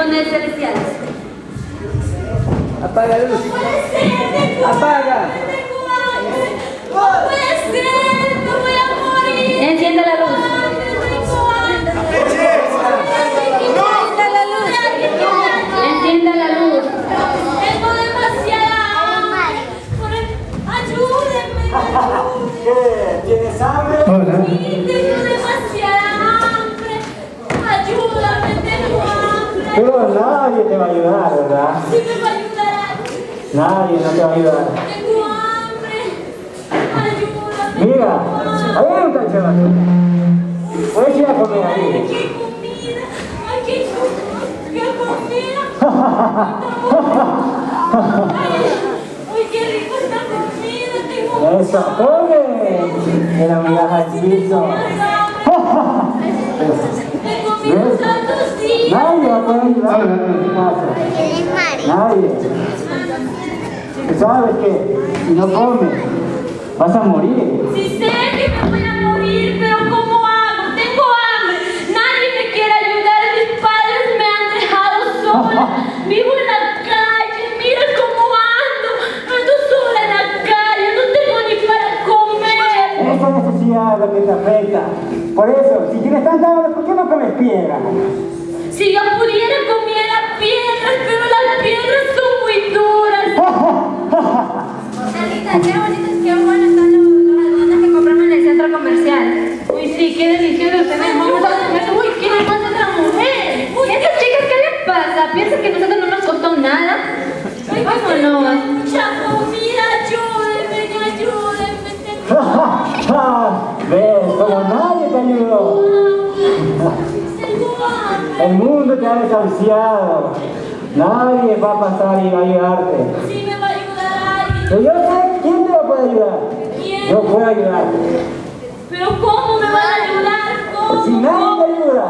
dones celestiales. Apaga la luz. Apaga. No puede ser, me voy a morir. Encienda la luz. Encienda la luz. Tengo demasiada hambre. Ayúdenme. ¿Qué? ¿Tienes hambre? Hola. Sí, tengo demasiada hambre. Ayúdame, tengo hambre. Pero nadie te va a ayudar, ¿verdad? Sí me va a ayudar alguien. Nadie no te va a ayudar. Tengo hambre. Ayúdame. Mira, ahí hay un tacho de basura. Puedes ir a comer ahí. Ay, qué comida. Ay, qué comida. Ay, qué rico esta comida. Tengo Eso, come. Era migaja al piso. Tengo mis tantos días. Nadie va a poder ayudar en tu casa. Nadie. Tú sabes que si no comes, vas a morir. Sí sé que me voy a morir, pero ¿cómo hago? Tengo hambre. Nadie me quiere ayudar. Mis padres me han dejado sola. Vivo en la calle. Mira cómo ando. Ando sola en la calle. No tengo ni para comer. Esa necesidad es lo que te afecta. Por eso, si tienes tanta hambre, ¿por qué no comes piedra? Si yo pudiera comiera piedras, pero las piedras son muy duras. Anita, qué bonitos, qué buenos están los algodones que compramos en el centro comercial. Uy, sí, qué delicioso. Ustedes vamos a comer. Uy, ¿qué le pasa a otra mujer? Uy, estas chicas, ¿qué les pasa? ¿Piensan que a nosotros no nos costó nada? Ay, Vámonos. mucha comida. Ayúdenme, ayúdenme. ¿Ves? Como nadie te ayudó. Tengo hambre. El mundo te ha desahuciado. Nadie va a pasar y va a ayudarte. Sí me va a ayudar alguien. Pero yo sé quién te va a poder ayudar. ¿Quién? Yo puedo ayudarte. Pero ¿cómo me van a ayudar? Si ¿Cómo? nadie te ayuda,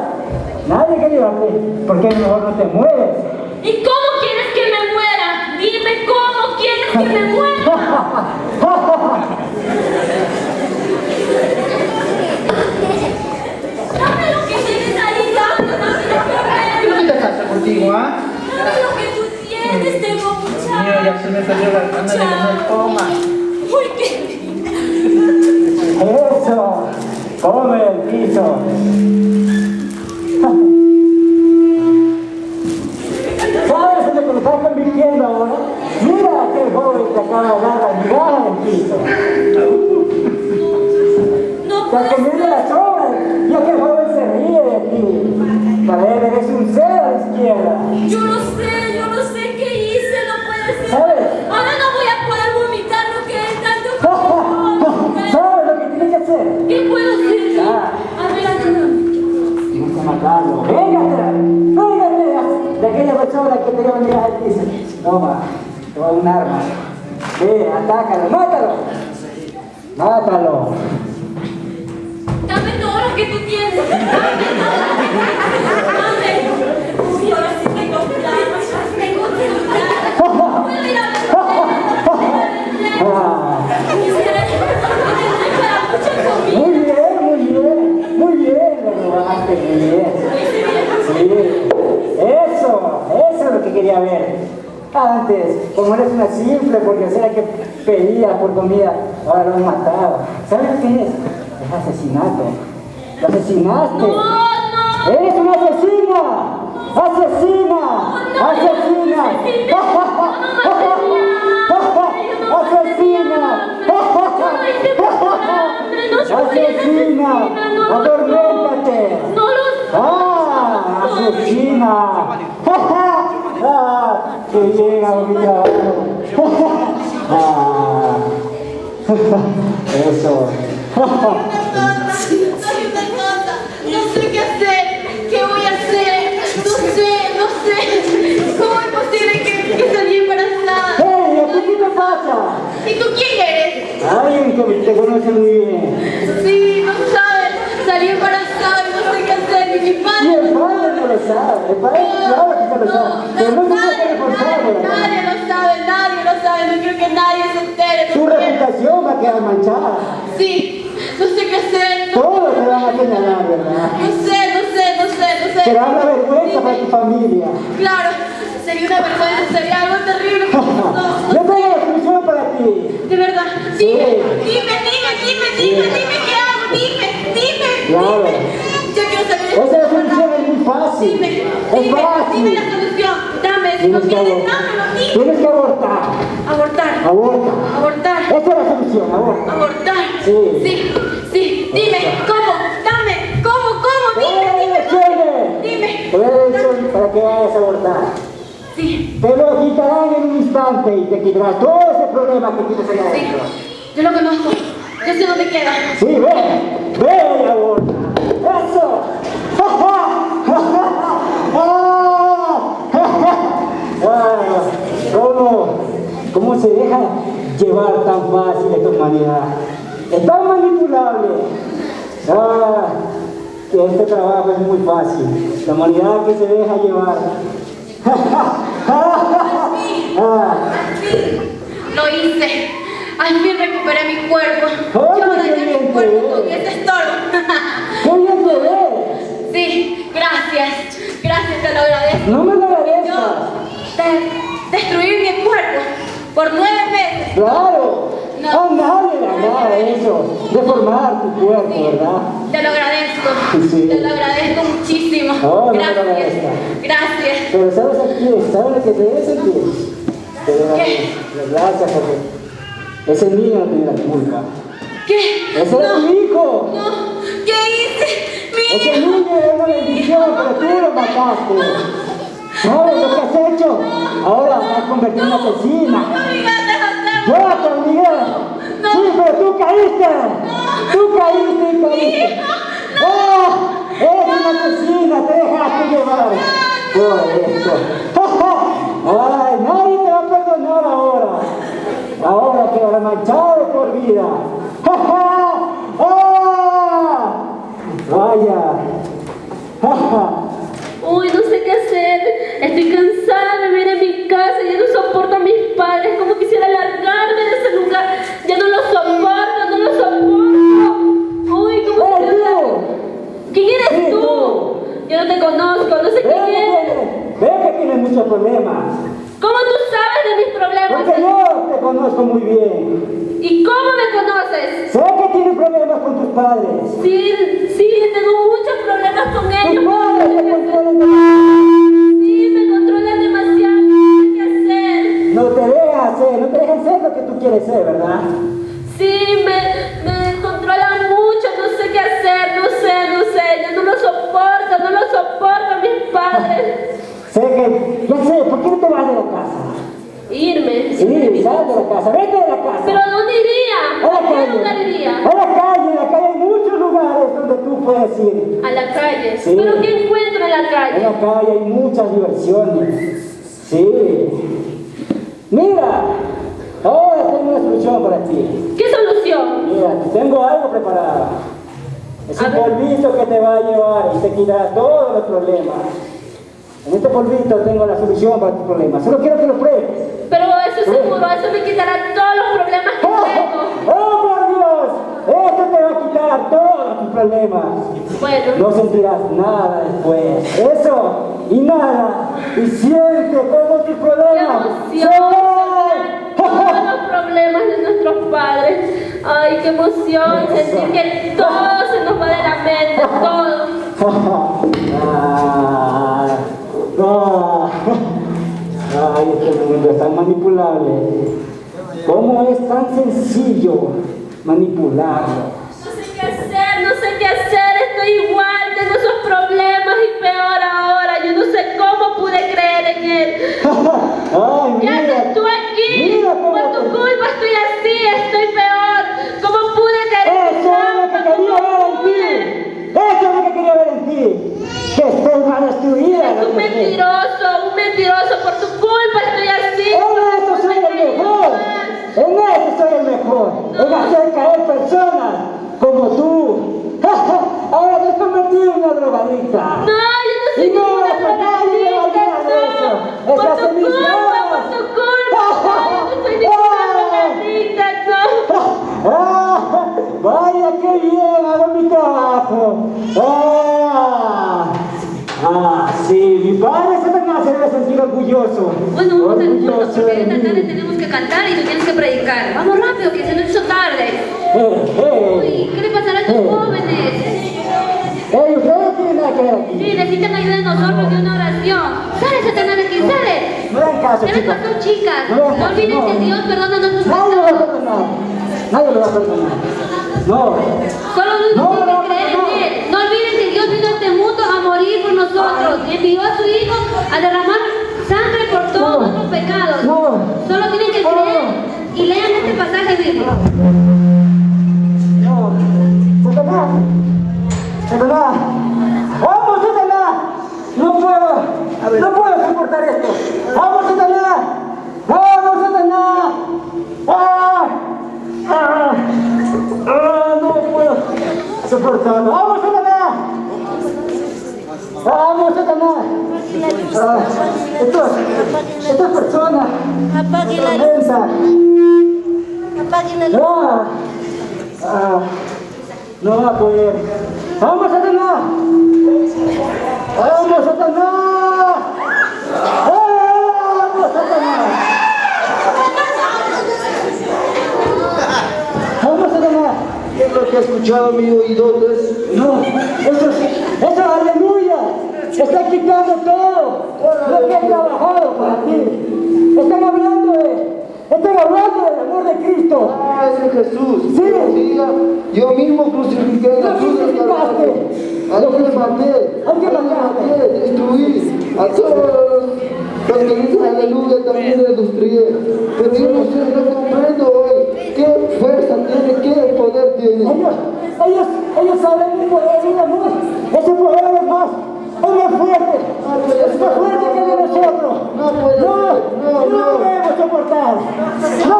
nadie quiere ayudarte, ¿por qué mejor no te mueres? ¿Y cómo quieres que me muera? Dime cómo quieres que me muera. Dame lo que tienes ahí, dame lo ¿Qué te pasa contigo, ah? que tú tienes, tengo mucha Mira, ya se me salió la gana de comer. Toma. Uy, qué Eso, come el piso. ¿Sabes en lo que me estás convirtiendo ahora? Mira a aquel joven que acaba de dar la mirada del piso. no Está puedes. comiendo las sobras y aquel joven se ríe de ti. Para él eres un cero a la izquierda. Yo no sé qué hice, no puede ser. ¿Sabes? Ahora no voy a poder vomitar lo que es tanto. ¿Sabes lo que tienes que hacer? ¿Qué puedo hacer? Ah. A ver, ayúdame. Tienes que matarlo. ¡Véngate! De aquella persona que te lleva al piso. Toma, te voy a dar un arma. Ve, atácalo, mátalo. Mátalo. Dame todo lo que tú tienes. Dame todo lo que tú tienes. Dame. Uy, ahora sí tengo plata. Tengo celular. Puedo ir a ver. Ah, Quisiera mucha comida. muy bien, lo robaste, muy bien. Sí, eso es lo que quería ver. Antes, como eres una simple pordiosera que pedía por comida, ahora lo has matado. ¿Sabes qué es? Es asesinato. Lo asesinaste. No. ¡Eres una asesina! ¡Asesina! ¡Asesina! ¡Asesina! ¡Asesina! ¡Atorméntate! No lo ¡Ah! ¡Asesina! ¡Ah! ¡Que llega obligado! ¡Ah! Eso. Soy una cosa. No sé qué hacer. ¿Qué voy a hacer? No sé. ¿Cómo es posible que salí embarazada? ¡Hey! ¿A ti qué te pasa? ¿Y tú quién eres? Alguien que te conoce muy bien. Sí, no sabes. Salí embarazada y no sé qué hacer. Ni mi Y padre. el padre no lo sabe. El padre claro que lo sabe. Pero no se puede reforzar. Nadie lo sabe. No quiero que nadie se entere. Tu reputación va a quedar manchada. Sí, no sé qué hacer. Todos te van a señalar, ¿verdad? No sé. Te da la vergüenza vergüenza para tu familia. Claro, sería una vergüenza, sería algo terrible. Yo tengo la solución para ti. De verdad, Sí. dime, ¿qué hago? Dime. Claro. Yo quiero saber. Esa solución es muy fácil. Es fácil. Dime la solución. Dame, si no Tienes que tienes, abortar. dámelo, dime. Tienes que abortar. Abortar. Aborta. Esa es la solución, aborta. Abortar. Sí. Sí. Dime, ¿cómo? Dame, ¿cómo? Dime. Te voy a decir para que vayas a abortar. Sí. Te lo quitarán en un instante y te quitarás todo ese problema que tienes allá Sí, adentro. yo lo conozco. Yo sé dónde queda. Sí, ve y aborta. ¡Eso! ¿Cómo se deja llevar tan fácil esta humanidad? Es tan manipulable. Que este trabajo es muy fácil. La humanidad que se deja llevar. Lo hice. Al fin recuperé mi cuerpo. Oye, Yo qué dañé bien mi te cuerpo ves. con ese estorbo. ¡Qué bien te ves! Sí, gracias. Gracias, te lo agradezco. No me lo agradezcas. Yo destruí mi cuerpo por 9 meses. ¡Claro! No. A nadie le agrada eso, deformar tu cuerpo, Sí, ¿verdad? te lo agradezco. Sí. Te lo agradezco muchísimo. No, no me lo Gracias. agradezcas. Gracias. Pero ¿sabes aquí? ¿Sabes lo que te debe sentir? Te debe ¿Qué? dar gracias porque ese niño no tiene la culpa. ¿Qué? ¡Ese es tu hijo! No. ¿Qué hice? ¡Ese Mira. niño es una bendición, pero tú lo mataste! ¿Sabes lo que has hecho? Ahora te has convertido en asesina. No me ibas a hacer. ¡Yo te obligué! No. ¡Sí, pero tú caíste! ¡Tú caíste! ¡Oh! ¡Eres una asesina! ¡Te dejaste llevar! Por eso. ¡Ay! Nadie te va a perdonar ahora. Ahora quedarás manchado por vida. ¡Vaya! Uy, no sé qué hacer. Estoy cansada de vivir en mi casa. Ya no soporto a mis padres. Como quisiera largarme de ese lugar. Ya no lo soporto. Uy, ¿cómo ¡Ey, se tú! ¿Quién eres Sí, tú? tú. Yo no te conozco. No sé quién eres. Ve que tienes muchos problemas. ¿Cómo tú sabes de mis problemas? Porque yo te conozco muy bien. ¿Y cómo me conoces? Sé que tienes problemas con tus padres. Sí, tengo muchos problemas con Tus ellos. padres te controlan demasiado. Sí, me controlan demasiado. No sé qué hacer. No te dejan ser lo que tú quieres ser, ¿verdad? Sí, me controlan mucho, no sé qué hacer, no sé, yo no lo soporto a mis padres. Ya sé, ¿por qué no te vas de la casa? Irme. Sí, sal de la casa, vete de la casa. ¿Pero a dónde iría? A la ¿A qué calle. lugar iría? A la calle hay muchos lugares donde tú puedes ir. A la calle. Sí. ¿Pero qué encuentro en la En calle? la calle hay muchas diversiones. Sí. Mira, ahora tengo una solución para ti. ¿Qué solución? Mira, tengo algo preparado. Es A un ver. polvito que te va a llevar y te quitará todos los problemas. En este polvito tengo la solución para tus problemas. Solo quiero que lo pruebes. Pero eso seguro, eso me quitará todos los problemas que tengo. ¡Oh, por Dios! Esto te va a quitar todos tus problemas. Bueno, No sentirás nada después. Eso y nada. Y siente como tus qué problemas. emoción saber todos los problemas de nuestros padres. Ay, qué emoción sentir que todo se nos va de la mente, todo. Ay, este mundo es tan manipulable. ¿Cómo es tan sencillo manipularlo? No sé qué hacer, estoy igual, tengo esos problemas y peor ahora. Yo no sé cómo pude creer en él. Ay, ¿Qué haces tú aquí? mira cómo Por tu te- culpa estoy así, estoy peor. ¿Cómo pude caer en Eso es lo que quería ver en ti. Eso es lo que quería ver en ti. Que estés más destruida. Eres un mentiroso, por tu culpa estoy así. En eso soy el mejor. En eso soy el mejor. En hacer caer personas orgulloso. Bueno, vamos al culto Orgulloso porque de esta mí. tarde tenemos que cantar y tú tienes que predicar. Vamos rápido, que se nos hizo tarde. Uy, ¿qué le pasará a estos jóvenes? Ustedes tienen nada que ver aquí. Sí, necesitan ayuda de nosotros de una oración. ¡Sale, Satanás, de aquí, sale! No dan caso, ¿Qué les chicos. pasó, chicas? No No hagan caso, olviden que no. Dios perdona nuestros Nadie lo va a pecados. perdonar. Nadie lo va a perdonar. No. Solo uno No, tiene no, que creer no. en Él. No olviden que Dios vino a este mundo a morir por nosotros. Y envió a su Hijo a derramar sangre por todos No. nuestros pecados. No. Solo tienen que creer y lean este pasaje bíblico. No. Satanás. Satanás. ¡Vamos, Satanás! No puedo soportar esto. ¡Vamos, Satanás! ¡Vamos, Satanás! ¡Ah! ¡Ah! ¡Ah! No puedo soportarlo. ¡Vamos, Satanás! ¡Vamos, Satanás! Ah, estas personas Apague la luz. tormentan. Apague la luz. Ah, ah, no va a poder. ¡Vamos, Satanás! ¡Vamos, Satanás! ¡Vamos, Satanás! ¡Vamos, Satanás! ¿Qué es lo que ha escuchado mi oído? No, eso, aleluya. Está quitando todo lo que he trabajado para ti. Están hablando del amor de Cristo. Ah, ese Jesús. Sí. Un día yo mismo crucifiqué en la Lo cruz del crucificaste. Calvario. Ahí le maté. ¿A quién mataste? Destruí. A todos los que dicen aleluya también les destruí. Pero yo no sé, no comprendo hoy qué fuerza tiene, qué poder tiene. Ellos saben un poder y un amor. Ese poder es más fuerte. Es más fuerte que de nosotros. No debemos soportar. No.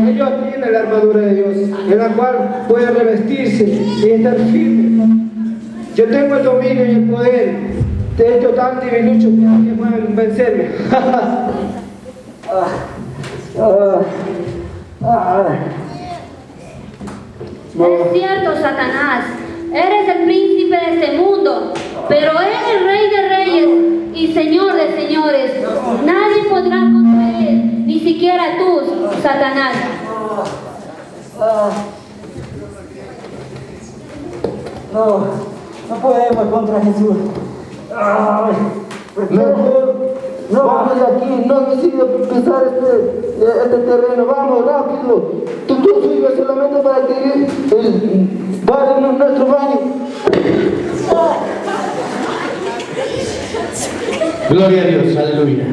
Ellos tienen la armadura de Dios, en la cual pueden revestirse y estar firmes. Yo tengo el dominio y el poder de estos tantos debiluchos que pueden vencerme. Es cierto, Satanás. Eres el príncipe de este mundo, pero eres el rey de reyes y señor de señores. Nadie podrá contra él, ni siquiera tú, Satanás. No podemos contra Jesús. No, vamos de aquí, no necesito pisar este terreno, vamos rápido. Tú sirves solamente para que vaya en nuestro baño. Gloria a Dios, aleluya.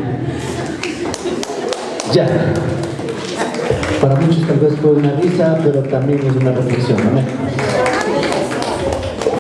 Ya. Para muchos tal vez fue una risa, pero también es una reflexión. Amén.